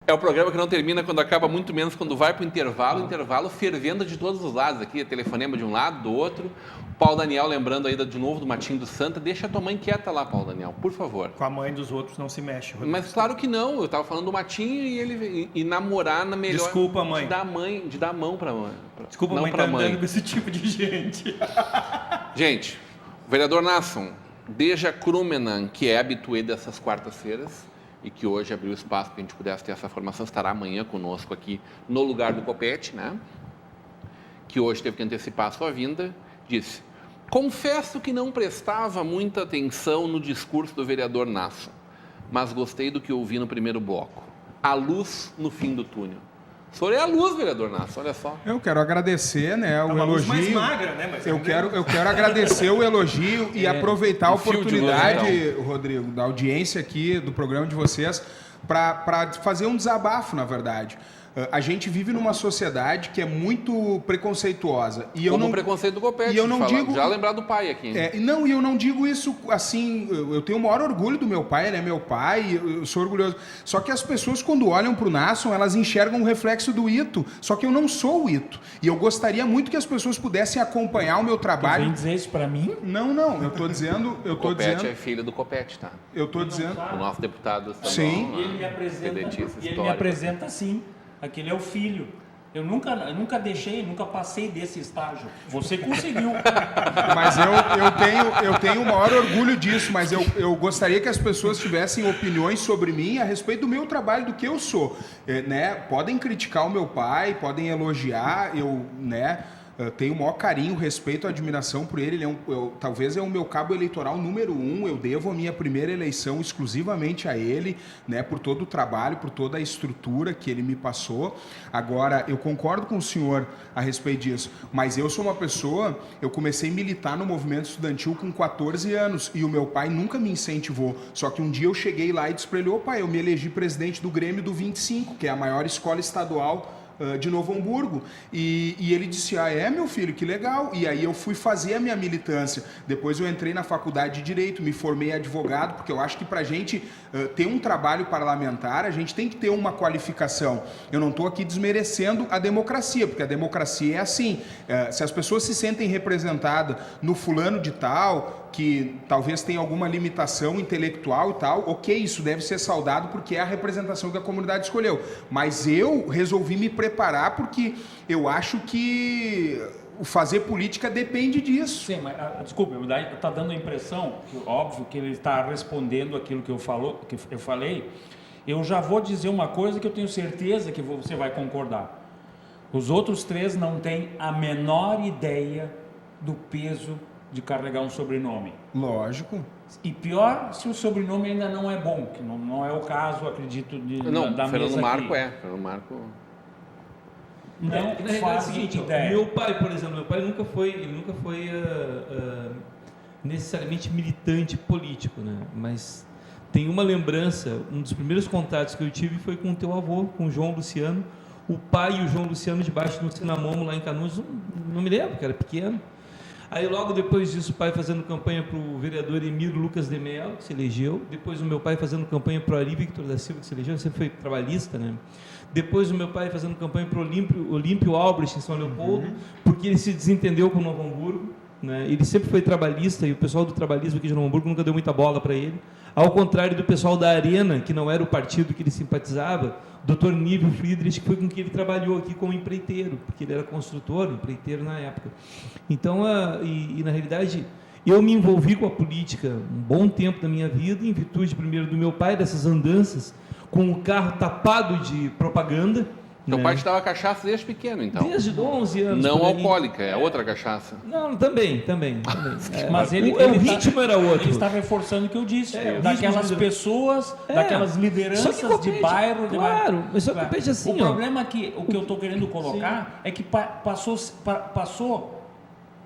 É o programa que não termina quando acaba, muito menos quando vai para o intervalo fervendo de todos os lados aqui, telefonema de um lado, do outro. O Paulo Daniel lembrando aí de novo do Matinho do Santa. Deixa a tua mãe quieta lá, Paulo Daniel, por favor. Com a mãe dos outros não se mexe, Rodrigo. Mas claro que não, eu estava falando do Matinho e ele namorar na melhor... Desculpa, mãe. De dar a mão para mãe. Desculpa, não mãe, pra tá andando com esse tipo de gente. Gente, o vereador Nasson, Deja Krumenan, que é habituê dessas quartas-feiras, e que hoje abriu espaço para a gente pudesse ter essa formação, estará amanhã conosco aqui no lugar do Copete, né? Que hoje teve que antecipar a sua vinda, disse: confesso que não prestava muita atenção no discurso do vereador Nasson, mas gostei do que ouvi no primeiro bloco. A luz no fim do túnel. O senhor é a luz, vereador Nasson, olha só. Eu quero agradecer, né, o elogio. Mais magra, né? Mas eu quero agradecer o elogio e aproveitar a oportunidade, luz, Rodrigo, da audiência aqui do programa de vocês, para fazer um desabafo, na verdade. A gente vive numa sociedade que é muito preconceituosa. E Como o preconceito do Copete, e eu não digo, já lembrar do pai aqui. E eu não digo isso assim, eu tenho o maior orgulho do meu pai, ele é meu pai, eu sou orgulhoso. Só que as pessoas, quando olham para o Nasson, elas enxergam o reflexo do Ito. Só que eu não sou o Ito. E eu gostaria muito que as pessoas pudessem acompanhar o meu trabalho. Tu vem dizer isso para mim? Não, eu estou dizendo... O Copete é filho do Copete, tá? Eu estou dizendo... O nosso deputado... Sim. E ele me apresenta assim. Aquele é o filho. Eu nunca passei desse estágio. Você conseguiu. Mas eu tenho o maior orgulho disso, mas eu gostaria que as pessoas tivessem opiniões sobre mim a respeito do meu trabalho, do que eu sou. Né? Podem criticar o meu pai, podem elogiar, eu tenho o maior carinho, respeito e admiração por ele. Ele talvez é o meu cabo eleitoral número 1. Eu devo a minha primeira eleição exclusivamente a ele, né, por todo o trabalho, por toda a estrutura que ele me passou. Agora, eu concordo com o senhor a respeito disso, mas eu sou uma pessoa, eu comecei a militar no movimento estudantil com 14 anos e o meu pai nunca me incentivou. Só que um dia eu cheguei lá e disse para ele: ô pai, eu me elegi presidente do Grêmio do 25, que é a maior escola estadual de Novo Hamburgo, e ele disse: ah, é, meu filho, que legal. E aí eu fui fazer a minha militância. Depois eu entrei na faculdade de Direito, me formei advogado, porque eu acho que para a gente ter um trabalho parlamentar, a gente tem que ter uma qualificação. Eu não estou aqui desmerecendo a democracia, porque a democracia é assim, se as pessoas se sentem representadas no fulano de tal, que talvez tenha alguma limitação intelectual e tal, ok, isso deve ser saudado porque é a representação que a comunidade escolheu. Mas eu resolvi me preparar porque eu acho que o fazer política depende disso. Sim, mas desculpa, está dando a impressão, que, óbvio que ele está respondendo aquilo que eu falei. Eu já vou dizer uma coisa que eu tenho certeza que você vai concordar. Os outros três não têm a menor ideia do peso de carregar um sobrenome. Lógico. E pior se o sobrenome ainda não é bom, que não é o caso, acredito, da Fernando mesa Marco aqui. Fernando Marco... Não faz ideia. Meu pai, por exemplo, nunca foi necessariamente militante político, né? Mas tem uma lembrança, um dos primeiros contatos que eu tive foi com o teu avô, com o João Luciano, o pai e o João Luciano debaixo do Cinamomo lá em Canoas, não me lembro, que era pequeno. Aí logo depois disso o pai fazendo campanha para o vereador Emílio Lucas de Mello, que se elegeu. Depois o meu pai fazendo campanha para o Ari Victor da Silva, que se elegeu, sempre foi trabalhista, né? Depois o meu pai fazendo campanha para o Olímpio Albrecht em São Leopoldo, porque ele se desentendeu com o Novo Hamburgo, né? Ele sempre foi trabalhista e o pessoal do trabalhismo aqui de Novo Hamburgo nunca deu muita bola para ele. Ao contrário do pessoal da Arena, que não era o partido que ele simpatizava, Dr. Nívio Friedrich, que foi com quem ele trabalhou aqui como empreiteiro, porque ele era construtor, empreiteiro na época. Então, na realidade, eu me envolvi com a política um bom tempo da minha vida, em virtude, primeiro, do meu pai, dessas andanças, com o carro tapado de propaganda. Teu pai te dava cachaça desde pequeno, então? Desde 11 anos. Não alcoólica, é outra cachaça. Não, também. Mas o ritmo era outro. Ele está reforçando o que eu disse. Daquelas pessoas, daquelas lideranças de bairro. Claro, mas só que eu vejo assim. O problema é que o que eu estou querendo colocar é que passou,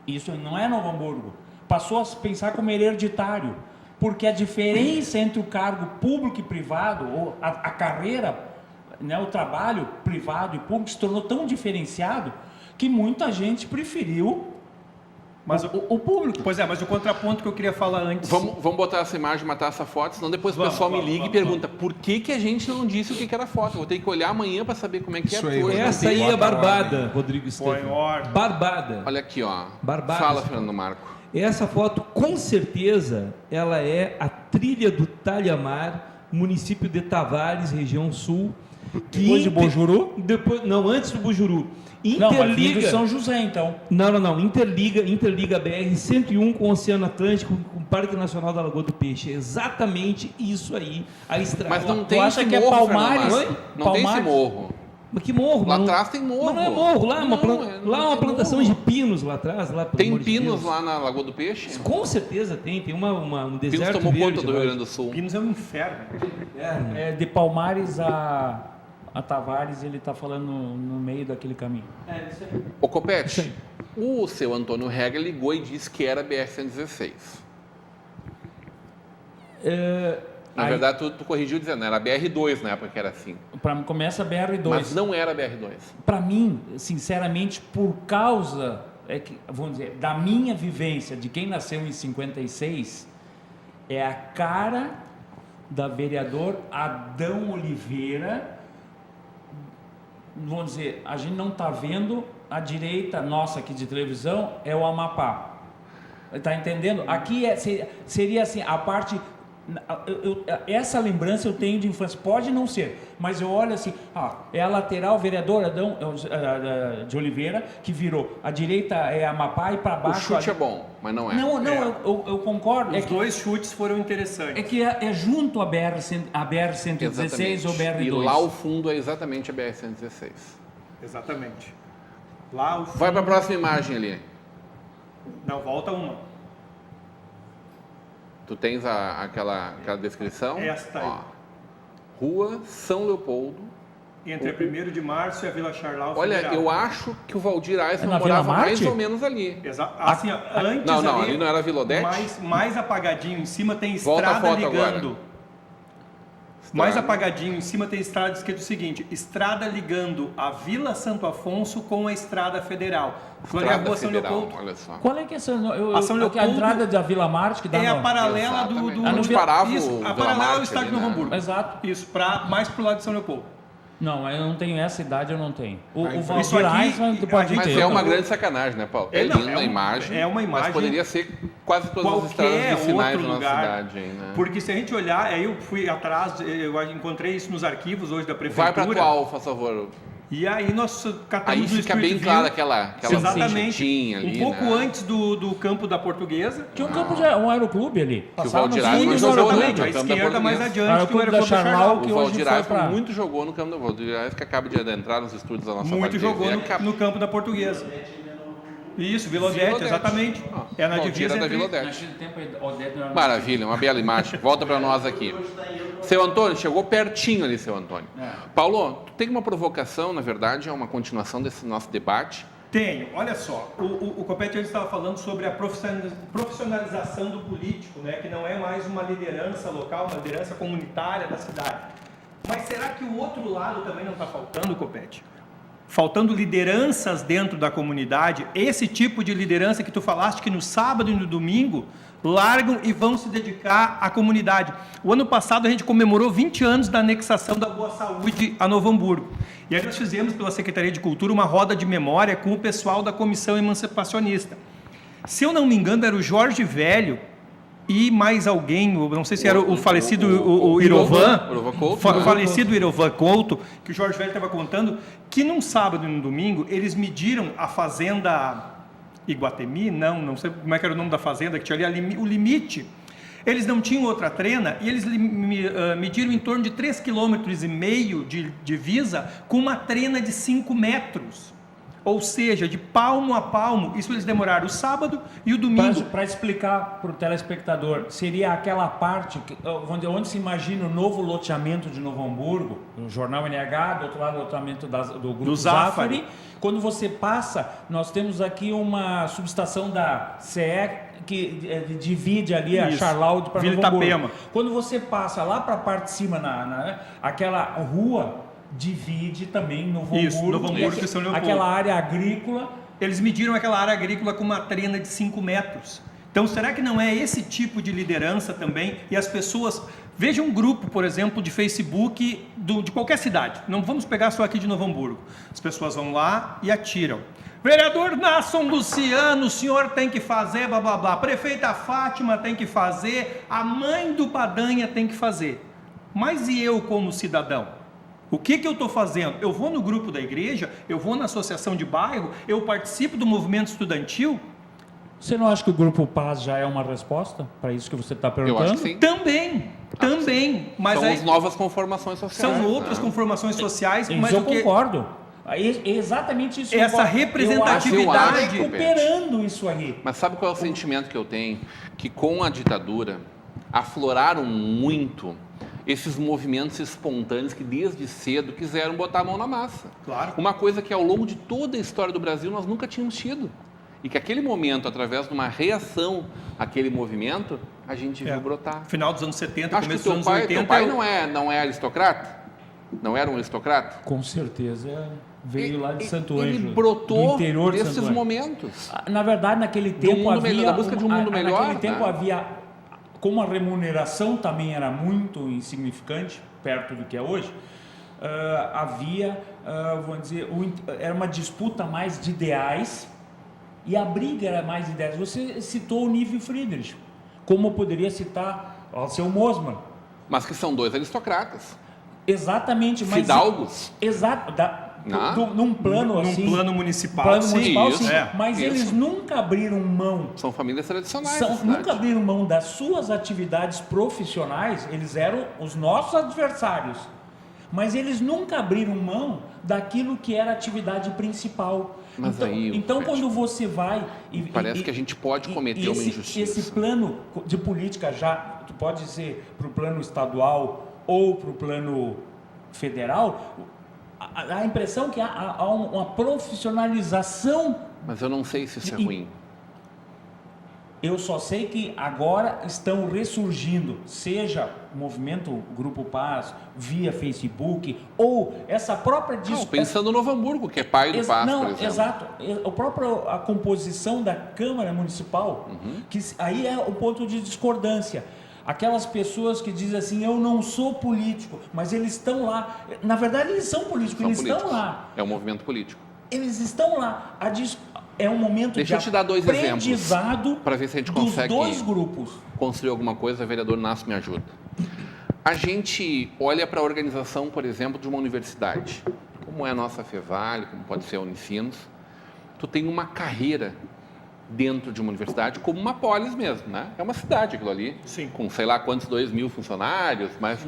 isso não é Novo Hamburgo, passou a pensar como hereditário. Porque a diferença entre o cargo público e privado, ou a carreira, né, o trabalho privado e público se tornou tão diferenciado que muita gente preferiu Mas o público. Pois é, mas o contraponto que eu queria falar antes... Vamos botar essa imagem, matar essa foto, senão depois o pessoal me liga e pergunta por que a gente não disse o que era foto. Eu vou ter que olhar amanhã para saber como é que Isso é. aí, Hoje não Essa tem. aí é barbada, Rodrigo Põe Estevam. ordem. Barbada. Olha aqui, ó. Barbada. Fala, Fernando Marco. Essa foto, com certeza, ela é a trilha do Talhamar, município de Tavares, região sul. Que Depois de Bojuru? Não, antes do Bojuru. Não, vai vir do Interliga... São José, então. Não. Interliga a BR-101 com o Oceano Atlântico, com o Parque Nacional da Lagoa do Peixe. É exatamente isso aí. A estrada. Mas não Tu tem acha esse que é morro, Palmares? Fernando Marco. Oi? Não tem esse Palmares? morro. Mas que morro? Lá Mas atrás tem morro. Mas não é morro, lá é uma, Não, lá é uma tem plantação morro. de pinos lá atrás. Lá, pelo Tem amor de pinos Deus. lá na Lagoa do Peixe? Com certeza tem um Pinos deserto tomou verde. conta do lá. Rio Grande do Sul. Pinos é um inferno. É, de Palmares a Tavares, ele está falando no meio daquele caminho. Ô Copete, o seu Antônio Rega ligou e disse que era BR-116. Na Aí- verdade, tu corrigiu dizendo, era BR-2 na época que era assim. Para mim começa BR-2. Mas não era BR-2. Para mim, sinceramente, por causa, vamos dizer, da minha vivência, de quem nasceu em 56, é a cara da vereador Adão Oliveira. Vamos dizer, a gente não está vendo a direita nossa aqui de televisão, é o Amapá. Está entendendo? Aqui seria assim, a parte... essa lembrança eu tenho de infância, pode não ser, mas eu olho assim, é a lateral vereador Adão de Oliveira, que virou, a direita é Amapá e para O baixo... chute é bom, mas não é. Não, eu concordo. Os dois chutes foram interessantes. É que é junto a BR-116 Exatamente. ou BR-2. E lá o fundo é exatamente a BR-116. Exatamente. Lá o Vai para a próxima imagem ali. Não, volta uma. Tu tens aquela descrição? Esta aí. Ó, Rua São Leopoldo. Entre a 1º de março e a Vila Charlau Olha, Federal. eu acho que o Valdir Eisman na Vila morava mais Marte? ou menos ali. Assim, ó, antes Não, ali não era Vila Odete? mais apagadinho em cima tem Volta a estrada foto ligando. agora. Mais Estrada. apagadinho em cima tem estrada escrito o seguinte: estrada ligando a Vila Santo Afonso com a Estrada Federal. Florianópolis, Estrada Rua São Federal, Leopoldo. olha só. Qual é que é essa? A São A Leopoldo entrada da Vila Marte, que dá É a no- paralela do... Exatamente. Ah, no Onde Vila- parava Isso, o a Vila paralela ao Marte estádio ali, de né? Novo Hamburgo. Exato. Isso, mais pro lado de São Leopoldo. Não, eu não tenho essa idade, eu não tenho. O Isso Valdir aqui, Eisman, tu a pode gente- Mas ter. é uma grande sacanagem, né, Paulo? É Não, linda é a um- imagem, é uma imagem- mas poderia ser quase todas as estradas Qualquer vicinais outro da nossa lugar. cidade aí, né? Porque se a gente olhar, aí eu fui atrás, eu encontrei isso nos arquivos hoje da prefeitura. Vai para atual, por favor. E aí nós catamos Aí no fica Street bem View. clara aquela Exatamente. setinha ali, Um pouco né? antes do campo da Portuguesa. Tinha um campo de um aeroclube ali. Que o Passava Valdir no Eisman fundo do jogou, né? aeroclube. Exatamente, à no campo da esquerda mais Portuguesa. adiante que o Aeroclube da aeroporto da Charlau, Charlau. que O hoje Valdir foi Eisman pra- muito jogou no campo do Valdir Eisman, que acaba de adentrar nos estúdios da nossa Muito Band jogou TV. no campo da Portuguesa. Isso, Vila Vila Odete, Odete. exatamente. É na Valdir divisa era da entre... Vila Odete. Naquele tempo, Odete não era- Maravilha, uma bela imagem. Volta para nós aqui. Seu Antônio, chegou pertinho ali, seu Antônio. Paulo, tu tem uma provocação, na verdade, é uma continuação desse nosso debate. Tenho, olha só, o Copete ele estava falando sobre a profissionalização do político, né, que não é mais uma liderança local, uma liderança comunitária da cidade. Mas será que o outro lado também não está faltando, Copete? Faltando lideranças dentro da comunidade, esse tipo de liderança que tu falaste que no sábado e no domingo largam e vão se dedicar à comunidade. O ano passado a gente comemorou 20 anos da anexação da Boa Saúde a Novo Hamburgo. E aí nós fizemos pela Secretaria de Cultura uma roda de memória com o pessoal da Comissão Emancipacionista. Se eu não me engano, era o Jorge Velho e mais alguém, não sei se era o falecido o Irovan, Irovan Couto, o né? falecido Irovan Couto, que o Jorge Velho estava contando, que num sábado e num domingo eles mediram a fazenda Iguatemi, não sei como é que era o nome da fazenda, que tinha ali o limite. Eles não tinham outra trena e eles mediram em torno de 3,5 km de divisa com uma trena de 5 metros. Ou seja, de palmo a palmo. Isso eles demoraram o sábado e o domingo. Para explicar para o telespectador, seria aquela parte onde se imagina o novo loteamento de Novo Hamburgo, o Jornal NH, do outro lado o loteamento do Grupo Zafari. Quando você passa, nós temos aqui uma subestação da CE que divide ali a Isso. Charlau para Vila Novo Hamburgo. Itapema. Quando você passa lá para a parte de cima, aquela rua divide também Novo Isso, Hamburgo, Novo Hamburgo e São Leopoldo. aquela área agrícola Eles mediram aquela área agrícola com uma trena de 5 metros. Então, será que não é esse tipo de liderança também? E as pessoas... Veja um grupo, por exemplo, de Facebook de qualquer cidade. Não vamos pegar só aqui de Novo Hamburgo. As pessoas vão lá e atiram. Vereador Nasson Luciano, o senhor tem que fazer, blá, blá, blá. Prefeita Fátima tem que fazer. A mãe do Padanha tem que fazer. Mas e eu como cidadão? O que eu estou fazendo? Eu vou no grupo da igreja? Eu vou na associação de bairro? Eu participo do movimento estudantil? Você não acha que o Grupo Paz já é uma resposta para isso que você está perguntando? Eu acho que sim. Também. Mas São aí, as novas conformações sociais. são outras conformações sociais, Isso mas eu o que... concordo. É exatamente isso. que eu Essa concordo. representatividade- Eu acho que está recuperando isso aí. Mas sabe qual é o sentimento que eu tenho? Que com a ditadura afloraram muito esses movimentos espontâneos que desde cedo quiseram botar a mão na massa. Claro. Uma coisa que ao longo de toda a história do Brasil nós nunca tínhamos tido. E que aquele momento, através de uma reação àquele movimento, a gente viu brotar. Final dos anos 70, Acho que começo dos anos teu 80... pai não é aristocrata? Não era um aristocrata? Com certeza veio lá de Santo Ele Ângelo, brotou do interior de desses Santo Ângelo. momentos. Na verdade, naquele tempo mundo havia... melhor, da busca de um mundo melhor, Naquele tempo né? havia... Como a remuneração também era muito insignificante, perto do que é hoje, vamos dizer, era uma disputa mais de ideais e a briga era mais de ideias. Você citou o Nível Friedrich, como eu poderia citar o seu Mosman. Mas que são dois aristocratas. Exatamente. Mas Fidalgos. Exato. Num plano assim... Num plano municipal. Plano sim, municipal, isso. sim. É. Mas isso. eles nunca abriram mão... São famílias tradicionais. da cidade. Nunca abriram mão das suas atividades profissionais, eles eram os nossos adversários, mas eles nunca abriram mão daquilo que era a atividade principal. Mas então, aí, então Fred, quando você vai... parece que a gente pode cometer uma injustiça. Esse plano de política já, pode ser para o plano estadual ou para o plano federal, a impressão é que há uma profissionalização. Mas eu não sei se isso é ruim. Eu só sei que agora estão ressurgindo, seja o movimento Grupo Paz, via Facebook, ou essa própria... Pensando no Novo Hamburgo, que é pai do Paz, por exemplo. Exato. A composição da Câmara Municipal, que aí é o ponto de discordância. Aquelas pessoas que dizem assim, eu não sou político, mas eles estão lá. Na verdade, eles são políticos, estão lá. É um movimento político. Eles estão lá. É um momento Deixa eu te dar dois aprendizado para ver se a gente dos consegue dois grupos. construir alguma coisa. Vereador Nasson, me ajuda. A gente olha para a organização, por exemplo, de uma universidade, como é a nossa Fevale, como pode ser a Unicinos. Tu tem uma carreira dentro de uma universidade, como uma polis mesmo, né? É uma cidade aquilo ali, Sim. com sei lá quantos 2.000 funcionários, mais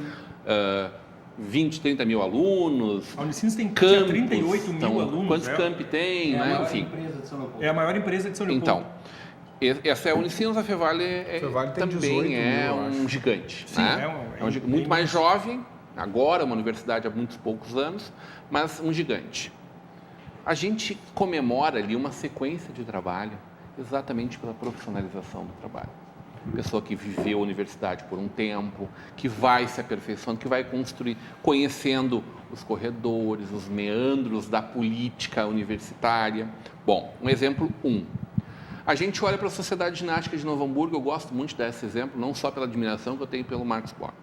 20, 30 mil alunos. A Unicinos tinha campus, 38 mil então, alunos. Quantos campi tem, né? Enfim. É a maior empresa de São Leopoldo. Então, essa é a Unicinos, a Fevale, Fevale tem 18 também mil, é eu um acho. gigante. Sim, né? é um muito mais jovem, agora uma universidade há muitos poucos anos, mas um gigante. A gente comemora ali uma sequência de trabalho exatamente pela profissionalização do trabalho. Pessoa que viveu a universidade por um tempo, que vai se aperfeiçoando, que vai construir, conhecendo os corredores, os meandros da política universitária. Bom, um exemplo 1. A gente olha para a Sociedade Ginástica de Novo Hamburgo, eu gosto muito desse exemplo, não só pela admiração que eu tenho pelo Marcos Bock.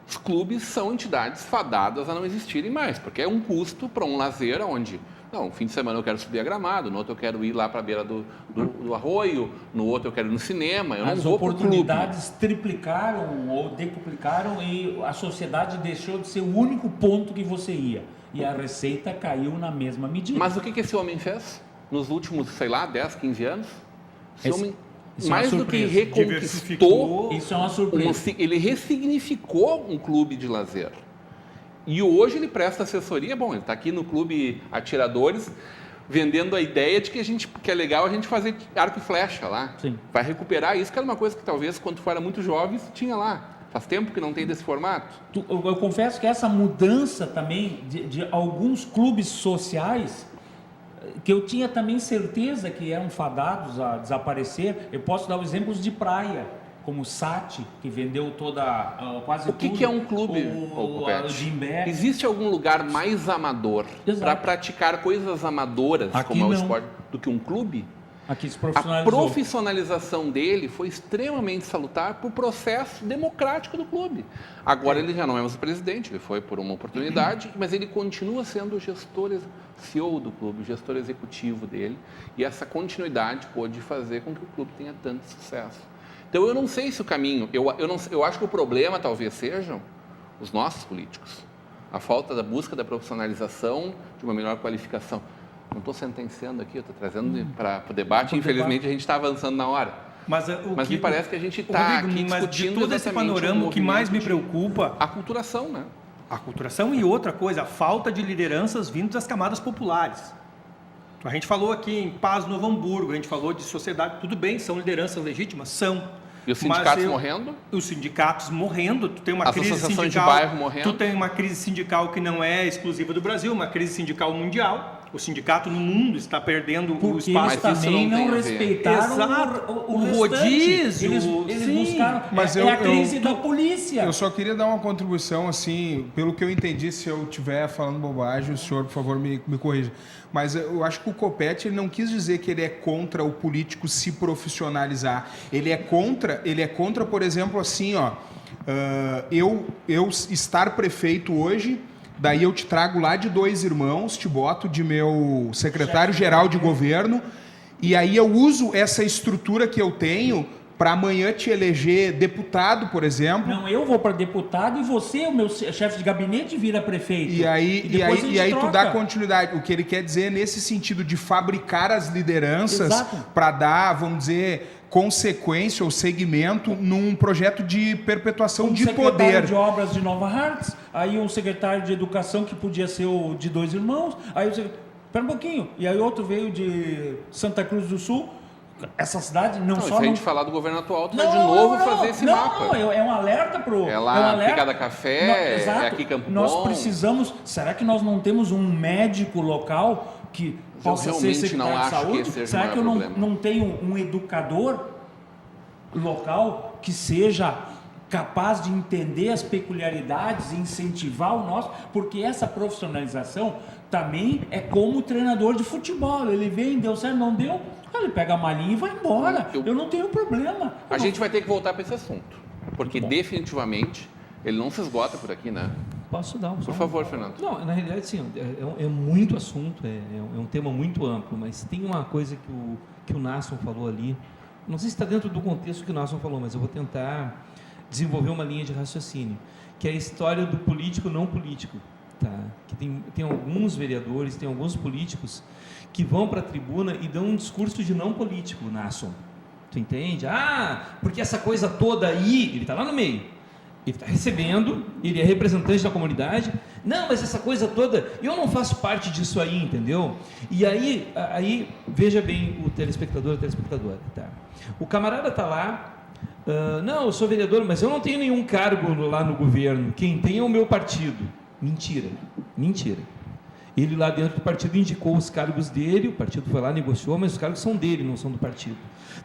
Os clubes são entidades fadadas a não existirem mais, porque é um custo para um lazer onde, não, fim de semana eu quero subir a Gramado, no outro eu quero ir lá para a beira do arroio, no outro eu quero ir no cinema, eu não vou para o clube. As oportunidades triplicaram ou decuplicaram e a sociedade deixou de ser o único ponto que você ia. E a receita caiu na mesma medida. Mas o que esse homem fez nos últimos, sei lá, 10, 15 anos? Esse homem, isso mais é uma do que surpresa. reconquistou, Isso é uma surpresa. ele ressignificou um clube de lazer. E hoje ele presta assessoria, bom, ele está aqui no Clube Atiradores, vendendo a ideia de que é legal a gente fazer arco e flecha lá. Sim. Vai recuperar isso, que era uma coisa que talvez, quando tu era muito jovem, tinha lá. Faz tempo que não tem desse formato. Eu confesso que essa mudança também de alguns clubes sociais, que eu tinha também certeza que eram fadados a desaparecer, eu posso dar exemplos de praia. como o SAT, que vendeu quase O que, tudo. que é um clube, O Copete? Gimbé. Existe algum lugar mais amador Exato. para praticar coisas amadoras, Aqui como é o não. esporte, do que um clube? Aqui se A profissionalizou. profissionalização dele foi extremamente salutar para o processo democrático do clube. Agora ele já não é mais o presidente, ele foi por uma oportunidade, mas ele continua sendo o gestor, CEO do clube, o gestor executivo dele, e essa continuidade pôde fazer com que o clube tenha tanto sucesso. Então eu não sei se o caminho, eu acho que o problema talvez sejam os nossos políticos, a falta da busca da profissionalização, de uma melhor qualificação. Não estou sentenciando aqui, eu estou trazendo para o debate. Infelizmente, a gente está avançando na hora. Mas me parece que a gente está aqui mas de discutindo todo esse exatamente panorama, o que mais me preocupa... A aculturação, né? A aculturação e outra coisa, a falta de lideranças vindo das camadas populares. A gente falou aqui em Paz, Novo Hamburgo, a gente falou de sociedade, tudo bem, são lideranças legítimas? São. E os sindicatos morrendo? Os sindicatos morrendo, tu tem uma As crise associações sindical, de bairro morrendo. Tu tem uma crise sindical que não é exclusiva do Brasil, uma crise sindical mundial. O sindicato no mundo está perdendo o Porque espaço. eles também não respeitaram Exato. o O restante. rodízio, Eles sim. buscaram. Mas É a crise da polícia. Eu só queria dar uma contribuição, assim, pelo que eu entendi, se eu estiver falando bobagem, o senhor, por favor, me corrija. Mas eu acho que o Copete ele não quis dizer que ele é contra o político se profissionalizar. Ele é contra, por exemplo, assim, ó, eu estar prefeito hoje, daí eu te trago lá de 2 irmãos, te boto de meu secretário-geral de governo, e aí eu uso essa estrutura que eu tenho para amanhã te eleger deputado, por exemplo. Não, eu vou para deputado e você, o meu chefe de gabinete, vira prefeito. E aí tu troca. dá continuidade. O que ele quer dizer é nesse sentido de fabricar as lideranças para dar, vamos dizer, consequência ou segmento num projeto de perpetuação de poder. Secretário de obras de Nova Hartz, aí um secretário de educação que podia ser o de 2 irmãos, aí o espera um pouquinho, e aí outro veio de Santa Cruz do Sul. Essa cidade não só... Se a gente falar do governo atual, tu vai de novo fazer esse mapa. Não, é um alerta pro... É lá, Picada Café, exato. é aqui Campo Nós Bom. precisamos... Será que nós não temos um médico local que possa ser secretário de saúde? Será que eu não tenho um educador local que seja capaz de entender as peculiaridades e incentivar o nosso? Porque essa profissionalização também é como o treinador de futebol. Ele vem, deu certo, não deu... Ele pega a malinha e vai embora. Eu não tenho problema. A gente vai ter que voltar para esse assunto. Porque definitivamente ele não se esgota por aqui, né? Posso dar Por favor, Fernando. Não, na realidade, sim, é muito assunto, é um tema muito amplo, mas tem uma coisa que o Nasson falou ali. Não sei se está dentro do contexto que o Nasson falou, mas eu vou tentar desenvolver uma linha de raciocínio, que é a história do político não político. Tá? Que tem alguns vereadores, tem alguns políticos que vão para a tribuna e dão um discurso de não político, Nasson. Tu entende? Porque essa coisa toda aí, ele está lá no meio, ele está recebendo, ele é representante da comunidade. Não, mas essa coisa toda, eu não faço parte disso aí, entendeu? E aí veja bem o telespectador, a telespectadora. Tá? O camarada está lá, não, eu sou vereador, mas eu não tenho nenhum cargo lá no governo. Quem tem é o meu partido. Mentira. Ele lá dentro do partido indicou os cargos dele, o partido foi lá, negociou, mas os cargos são dele, não são do partido.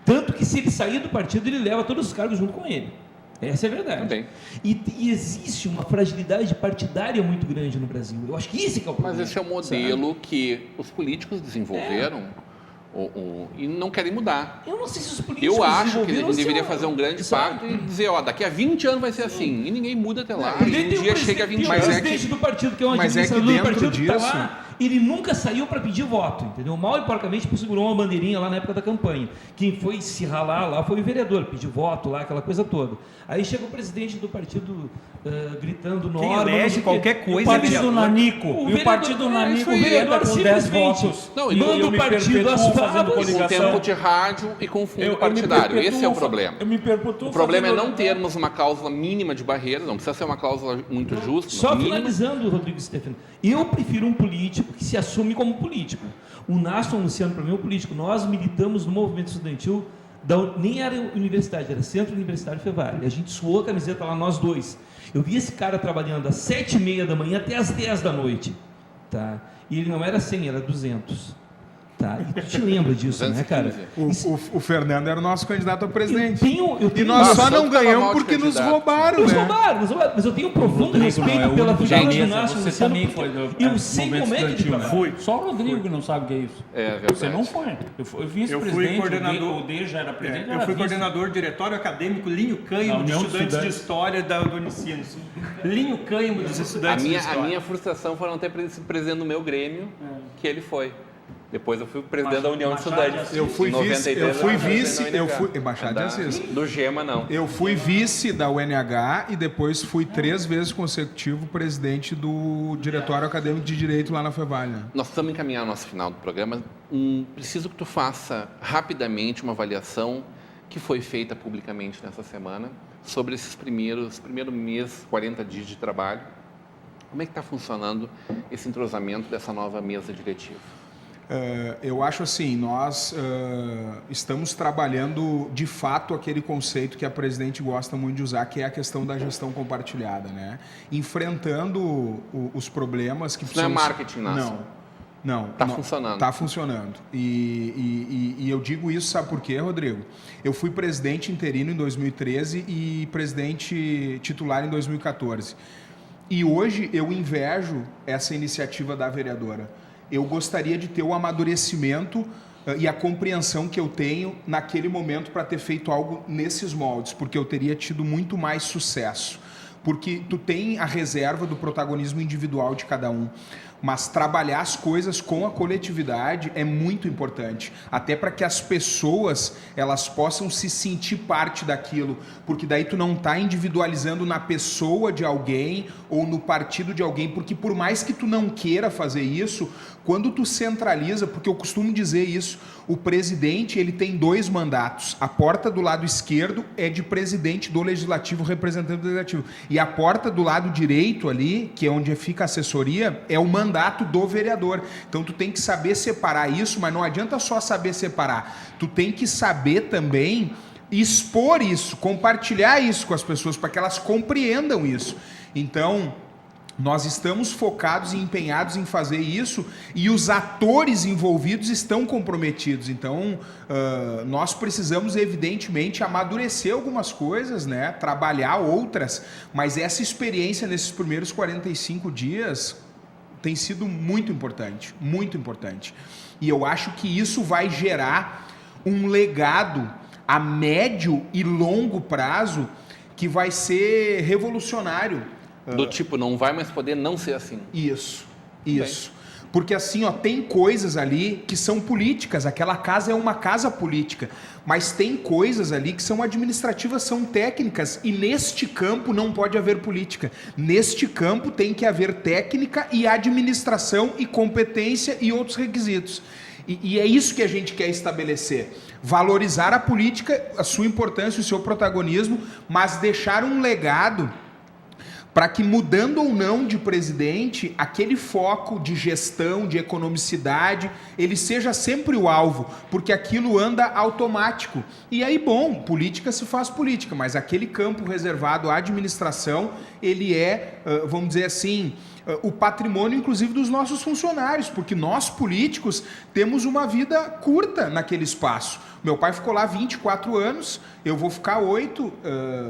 Tanto que se ele sair do partido, ele leva todos os cargos junto com ele. Essa é a verdade. Também. E existe uma fragilidade partidária muito grande no Brasil. Eu acho que esse que é o problema. Mas esse é o modelo que os políticos desenvolveram e não querem mudar. Eu não sei se os políticos Eu acho que a gente deveria são- fazer um grande Exato. pacto e dizer, daqui a 20 anos vai ser assim. E ninguém muda até lá. Porque E um tem dia chega a 20 tem um anos. presidente do partido, que é um mas é que administrador do dentro partido, que tá disso- lá, ele nunca saiu para pedir voto, entendeu? Mal e porcamente segurou uma bandeirinha lá na época da campanha. Quem foi se ralar lá foi o vereador, pediu voto lá, aquela coisa toda. Aí chega o presidente do partido gritando Quem norma... elege qualquer O coisa... partido Nanico. O E o vereador- partido Nanico o vereador entra com 10 simplesmente votos. Não, e manda eu o me partido às perpetuo fazendo favas. Com coligação. tempo de rádio e com fundo partidário. Esse é o problema. Eu me perpetuo O problema é fazendo- não termos uma cláusula mínima de barreira, não precisa ser uma cláusula muito justa. Só mínima. finalizando, Rodrigo Stefano, eu prefiro um político que se assume como político. O Nasson Luciano, para mim, é um político. Nós militamos no movimento estudantil, nem era universidade, era Centro Universitário Fevari. A gente suou a camiseta lá, nós dois. Eu vi esse cara trabalhando às 7h30 da manhã até às 10 da noite. Tá? E ele não era 100, era 200. Tá? E tu te lembra disso, né, cara? O Fernando era o nosso candidato a presidente. Eu tenho E nós só noção não que tava ganhamos mal de porque nos candidato. roubaram, Nos né? roubaram, mas eu tenho um profundo Rodrigo respeito não é o pela único figura da do mesa, Inácio você Luciano, também porque foi eu sei momento como é que ele estudantil, né? trabalha. Só o Rodrigo que não sabe o que é isso. É verdade. Você não foi. Eu fui vice-presidente, o D já era presidente. Eu fui coordenador do Diretório Acadêmico Linho Cânhamo de União Estudantes dos de História da Unicinos. Linho Cânhamo dos Estudantes de A História. minha frustração foi não ter sido presidente do meu Grêmio, que ele foi. Depois eu fui presidente da União de Estudantes. Eu fui vice, Machado de Assis. Do GEMA, não. Eu fui vice da UNH e depois fui 3 vezes consecutivo presidente do Diretório Acadêmico de Direito lá na FEVAL. Né? Nós estamos encaminhando o nosso final do programa. Preciso que tu faça rapidamente uma avaliação que foi feita publicamente nessa semana sobre esses primeiro mês, 40 dias de trabalho. Como é que está funcionando esse entrosamento dessa nova mesa diretiva? Eu acho assim, nós estamos trabalhando de fato aquele conceito que a presidente gosta muito de usar, que é a questão da gestão compartilhada, né? Enfrentando os problemas que Isso não é marketing, Nácio. Não. Está funcionando. Está funcionando. E eu digo isso, sabe por quê, Rodrigo? Eu fui presidente interino em 2013 e presidente titular em 2014. E hoje eu invejo essa iniciativa da vereadora. Eu gostaria de ter o amadurecimento e a compreensão que eu tenho naquele momento para ter feito algo nesses moldes, porque eu teria tido muito mais sucesso. Porque tu tem a reserva do protagonismo individual de cada um, mas trabalhar as coisas com a coletividade é muito importante, até para que as pessoas elas possam se sentir parte daquilo, porque daí tu não está individualizando na pessoa de alguém ou no partido de alguém, porque por mais que tu não queira fazer isso, quando tu centraliza, porque eu costumo dizer isso, o presidente ele tem 2 mandatos, a porta do lado esquerdo é de presidente do legislativo, representante do legislativo, e a porta do lado direito ali, que é onde fica a assessoria, é o mandato do vereador. Então tu tem que saber separar isso, mas não adianta só saber separar, tu tem que saber também expor isso, compartilhar isso com as pessoas, para que elas compreendam isso. Então nós estamos focados e empenhados em fazer isso e os atores envolvidos estão comprometidos. Então, nós precisamos, evidentemente, amadurecer algumas coisas, né? Trabalhar outras, mas essa experiência nesses primeiros 45 dias tem sido muito importante, muito importante. E eu acho que isso vai gerar um legado a médio e longo prazo que vai ser revolucionário. Do tipo, não vai mais poder não ser assim. Isso. Porque assim, ó, tem coisas ali que são políticas, aquela casa é uma casa política, mas tem coisas ali que são administrativas, são técnicas, e neste campo não pode haver política. Neste campo tem que haver técnica e administração e competência e outros requisitos. E é isso que a gente quer estabelecer. Valorizar a política, a sua importância, o seu protagonismo, mas deixar um legado para que, mudando ou não de presidente, aquele foco de gestão, de economicidade, ele seja sempre o alvo, porque aquilo anda automático. E aí, bom, política se faz política, mas aquele campo reservado à administração, ele é, vamos dizer assim, o patrimônio, inclusive, dos nossos funcionários, porque nós, políticos, temos uma vida curta naquele espaço. Meu pai ficou lá 24 anos, eu vou ficar 8,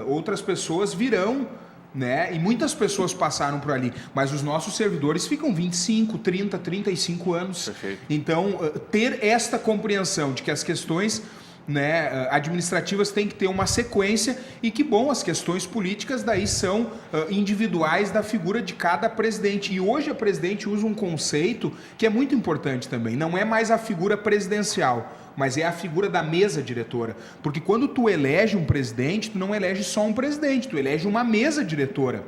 outras pessoas virão, né? E muitas pessoas passaram por ali, mas os nossos servidores ficam 25, 30, 35 anos. Perfeito. Então, ter esta compreensão de que as questões, né, administrativas têm que ter uma sequência e que, bom, as questões políticas daí são individuais da figura de cada presidente. E hoje a presidente usa um conceito que é muito importante também, não é mais a figura presidencial, mas é a figura da mesa diretora. Porque quando tu elege um presidente, tu não elege só um presidente, tu elege uma mesa diretora.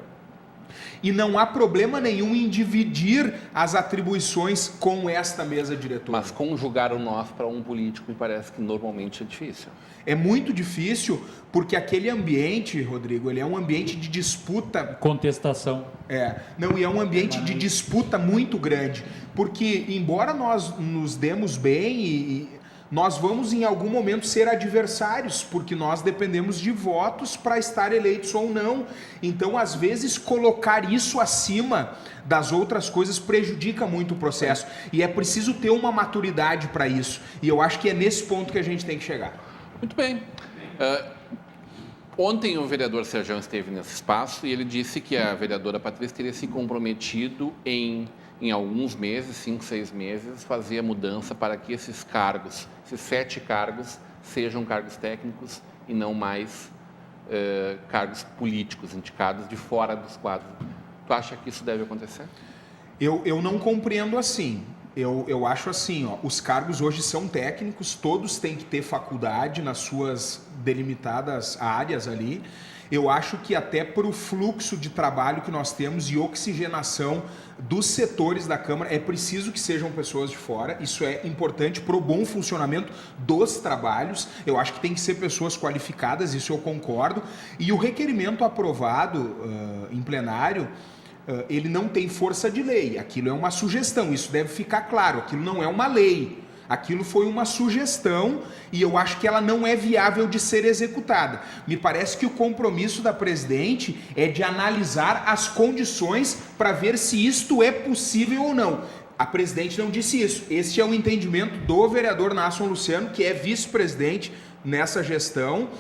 E não há problema nenhum em dividir as atribuições com esta mesa diretora. Mas conjugar o nós para um político me parece que normalmente é difícil. É muito difícil, porque aquele ambiente, Rodrigo, ele é um ambiente de disputa. Contestação. E é um ambiente de disputa muito grande. Porque, embora nós nos demos bem nós vamos em algum momento ser adversários, porque nós dependemos de votos para estar eleitos ou não. Então, às vezes, colocar isso acima das outras coisas prejudica muito o processo. E é preciso ter uma maturidade para isso. E eu acho que é nesse ponto que a gente tem que chegar. Muito bem. Ontem o vereador Serjão esteve nesse espaço e ele disse que a vereadora Patrícia teria se comprometido em alguns meses, 5, 6 meses, fazer a mudança para que esses cargos, esses 7 cargos, sejam cargos técnicos e não mais cargos políticos, indicados de fora dos quadros. Tu acha que isso deve acontecer? Eu não compreendo assim. Eu acho assim, ó, os cargos hoje são técnicos, todos têm que ter faculdade nas suas delimitadas áreas ali. Eu acho que até para o fluxo de trabalho que nós temos e oxigenação dos setores da Câmara, é preciso que sejam pessoas de fora. Isso é importante para o bom funcionamento dos trabalhos. Eu acho que tem que ser pessoas qualificadas, isso eu concordo. E o requerimento aprovado em plenário, ele não tem força de lei. Aquilo é uma sugestão, isso deve ficar claro. Aquilo não é uma lei. Aquilo foi uma sugestão e eu acho que ela não é viável de ser executada. Me parece que o compromisso da presidente é de analisar as condições para ver se isto é possível ou não. A presidente não disse isso. Este é o entendimento do vereador Nasson Luciano, que é vice-presidente nessa gestão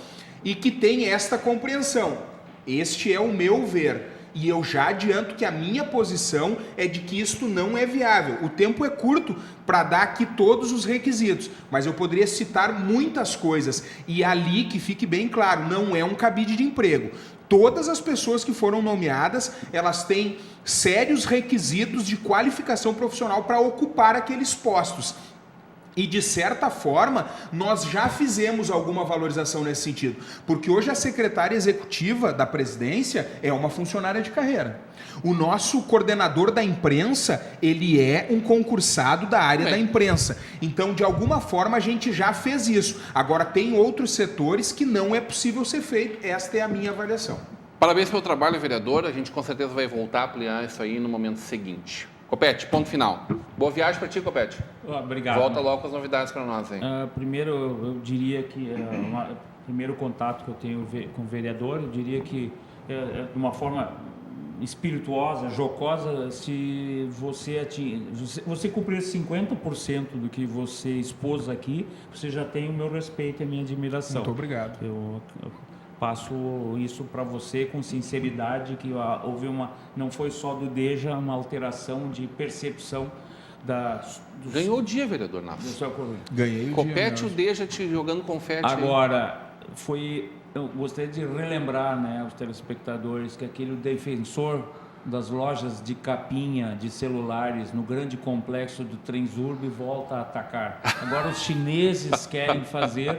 e que tem esta compreensão. Este é o meu ver. E eu já adianto que a minha posição é de que isto não é viável. O tempo é curto para dar aqui todos os requisitos, mas eu poderia citar muitas coisas. E ali, que fique bem claro, não é um cabide de emprego. Todas as pessoas que foram nomeadas, elas têm sérios requisitos de qualificação profissional para ocupar aqueles postos. E, de certa forma, nós já fizemos alguma valorização nesse sentido. Porque hoje a secretária executiva da presidência é uma funcionária de carreira. O nosso coordenador da imprensa, ele é um concursado da área da imprensa. Então, de alguma forma, a gente já fez isso. Agora, tem outros setores que não é possível ser feito. Esta é a minha avaliação. Parabéns pelo trabalho, vereador. A gente com certeza vai voltar a ampliar isso aí no momento seguinte. Copete, ponto final. Boa viagem para ti, Copete. Obrigado. Volta logo com as novidades para nós aí. Primeiro, eu diria que primeiro contato que eu tenho com o vereador, eu diria que de uma forma espirituosa, jocosa, se você cumprir 50% do que você expôs aqui, você já tem o meu respeito e a minha admiração. Muito obrigado. Eu passo isso para você com sinceridade, que não foi só do DEJA, uma alteração de percepção Ganhou o dia, vereador do Nasson. seu Correio. Ganhei o Copete dia. o Deja te jogando confete. Agora, eu gostaria de relembrar, né, aos telespectadores que aquele defensor das lojas de capinha de celulares no grande complexo do Transurb volta a atacar. Agora os chineses querem fazer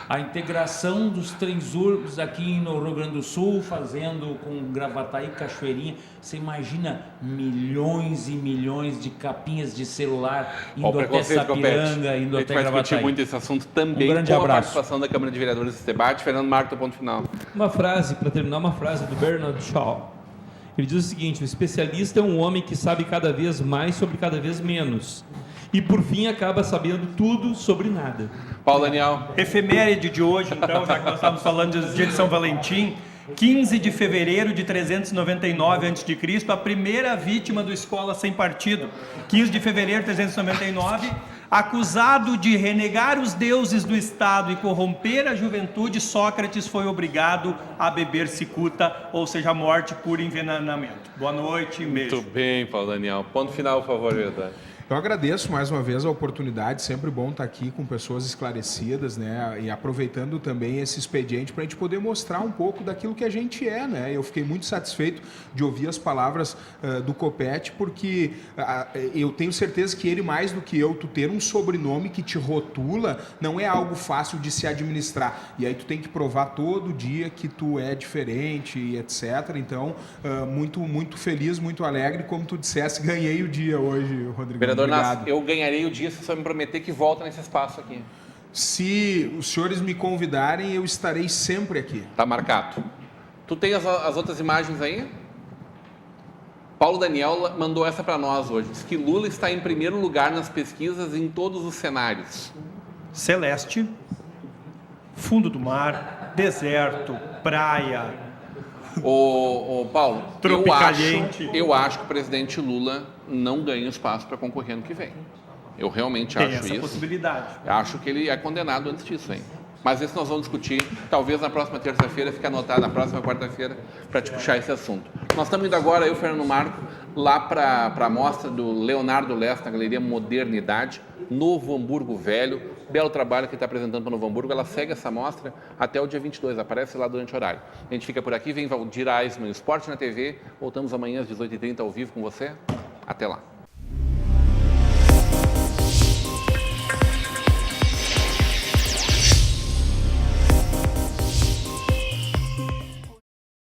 a integração dos Transurbs aqui no Rio Grande do Sul, fazendo com Gravataí e Cachoeirinha. Você imagina milhões e milhões de capinhas de celular indo até Sapiranga, indo até Gravataí. A gente vai discutir muito esse assunto também, Um grande com a abraço. participação da Câmara de Vereadores desse debate. Fernando Marco, ponto final. Uma frase, para terminar, uma frase do Bernard Shaw. Ele diz o seguinte: o especialista é um homem que sabe cada vez mais sobre cada vez menos. E, por fim, acaba sabendo tudo sobre nada. Paulo Daniel. Efeméride de hoje, então, já que nós estamos falando do dia de São Valentim, 15 de fevereiro de 399 a.C., a primeira vítima do Escola Sem Partido. 15 de fevereiro de 399, acusado de renegar os deuses do Estado e corromper a juventude, Sócrates foi obrigado a beber cicuta, ou seja, morte por envenenamento. Boa noite e beijo. Muito bem, Paulo Daniel. Ponto final, por favor, vereador. Eu agradeço mais uma vez a oportunidade, sempre bom estar aqui com pessoas esclarecidas, né? E aproveitando também esse expediente para a gente poder mostrar um pouco daquilo que a gente é, né? Eu fiquei muito satisfeito de ouvir as palavras do Copete, porque eu tenho certeza que ele, mais do que eu, tu ter um sobrenome que te rotula, não é algo fácil de se administrar. E aí tu tem que provar todo dia que tu é diferente e etc. Então, muito feliz, muito alegre. Como tu dissesse, ganhei o dia hoje, Rodrigo. Nasson, eu ganharei o dia se só me prometer que volta nesse espaço aqui. Se os senhores me convidarem, eu estarei sempre aqui. Tá marcado. Tu tem as outras imagens aí? Paulo Daniel mandou essa para nós hoje. Diz que Lula está em primeiro lugar nas pesquisas em todos os cenários. Celeste, fundo do mar, deserto, praia. Ô Paulo, Tropicaliente. eu acho que o presidente Lula não ganha espaço para concorrer ano que vem. Eu realmente Tem acho essa isso. possibilidade. Acho que ele é condenado antes disso, hein? Mas isso nós vamos discutir, talvez na próxima terça-feira, fique anotado, na próxima quarta-feira, para te puxar esse assunto. Nós estamos indo agora, eu e o Fernando Marco, lá para a mostra do Leonardo Lessa, na Galeria Modernidade, Novo Hamburgo Velho. Belo trabalho que está apresentando para Novo Hamburgo. Ela segue essa mostra até o dia 22, aparece lá durante o horário. A gente fica por aqui, vem Valdir Aisman, Esporte na TV. Voltamos amanhã às 18h30 ao vivo com você. Até lá.